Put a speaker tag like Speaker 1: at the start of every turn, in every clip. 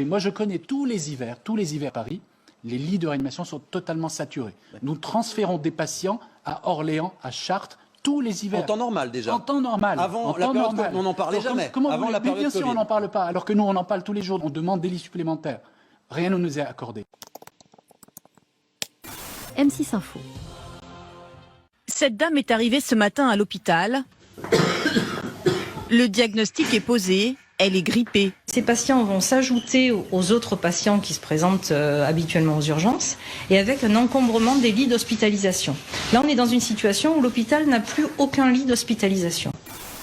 Speaker 1: Et moi, je connais tous les hivers à Paris, les lits de réanimation sont totalement saturés. Nous transférons des patients à Orléans, à Chartres, tous les hivers.
Speaker 2: En temps normal déjà.
Speaker 1: En temps normal.
Speaker 2: Avant la période Covid, on n'en parlait jamais. Avant la période
Speaker 1: bien sûr,
Speaker 2: Covid.
Speaker 1: on n'en parle pas. Alors que nous, on en parle tous les jours. On demande des lits supplémentaires. Rien ne nous est accordé.
Speaker 3: M6 Info.
Speaker 4: Cette dame est arrivée ce matin à l'hôpital. Le diagnostic est posé. Elle est grippée.
Speaker 5: Ces patients vont s'ajouter aux autres patients qui se présentent habituellement aux urgences et avec un encombrement des lits d'hospitalisation. Là, on est dans une situation où l'hôpital n'a plus aucun lit d'hospitalisation.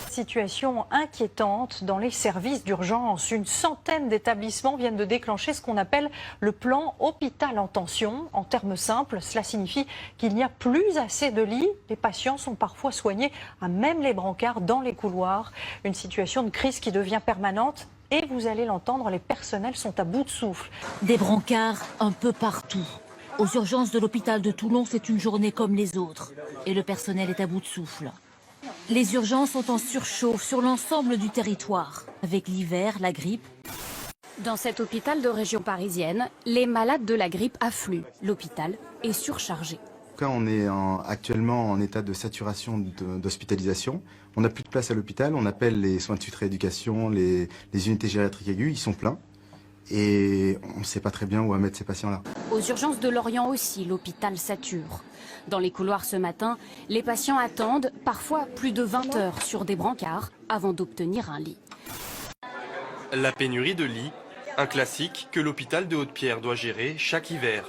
Speaker 6: Situation inquiétante dans les services d'urgence. Une centaine d'établissements viennent de déclencher ce qu'on appelle le plan hôpital en tension. En termes simples, cela signifie qu'il n'y a plus assez de lits. Les patients sont parfois soignés à même les brancards dans les couloirs. Une situation de crise qui devient permanente. Et vous allez l'entendre, les personnels sont à bout de souffle.
Speaker 3: Des brancards un peu partout. Aux urgences de l'hôpital de Toulon, c'est une journée comme les autres. Et le personnel est à bout de souffle. Les urgences sont en surchauffe sur l'ensemble du territoire, avec l'hiver, la grippe.
Speaker 7: Dans cet hôpital de région parisienne, les malades de la grippe affluent. L'hôpital est surchargé.
Speaker 8: On est actuellement en état de saturation d'hospitalisation. On n'a plus de place à l'hôpital. On appelle les soins de suite rééducation, les unités gériatriques aiguës, ils sont pleins. Et on ne sait pas très bien où à mettre ces patients-là.
Speaker 7: Aux urgences de Lorient aussi, l'hôpital sature. Dans les couloirs ce matin, les patients attendent parfois plus de 20 heures sur des brancards avant d'obtenir un lit.
Speaker 9: La pénurie de lits, un classique que l'hôpital de Haute-Pierre doit gérer chaque hiver.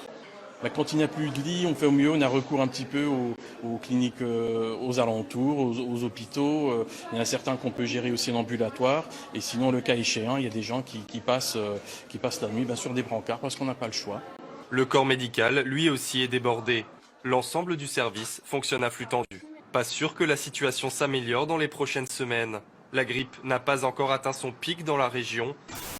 Speaker 10: Quand il n'y a plus de lits, on fait au mieux, on a recours un petit peu aux cliniques aux alentours, aux hôpitaux. Il y en a certains qu'on peut gérer aussi en ambulatoire. Et sinon, le cas échéant, il y a des gens qui passent la nuit sur des brancards parce qu'on n'a pas le choix.
Speaker 9: Le corps médical, lui aussi, est débordé. L'ensemble du service fonctionne à flux tendu. Pas sûr que la situation s'améliore dans les prochaines semaines. La grippe n'a pas encore atteint son pic dans la région.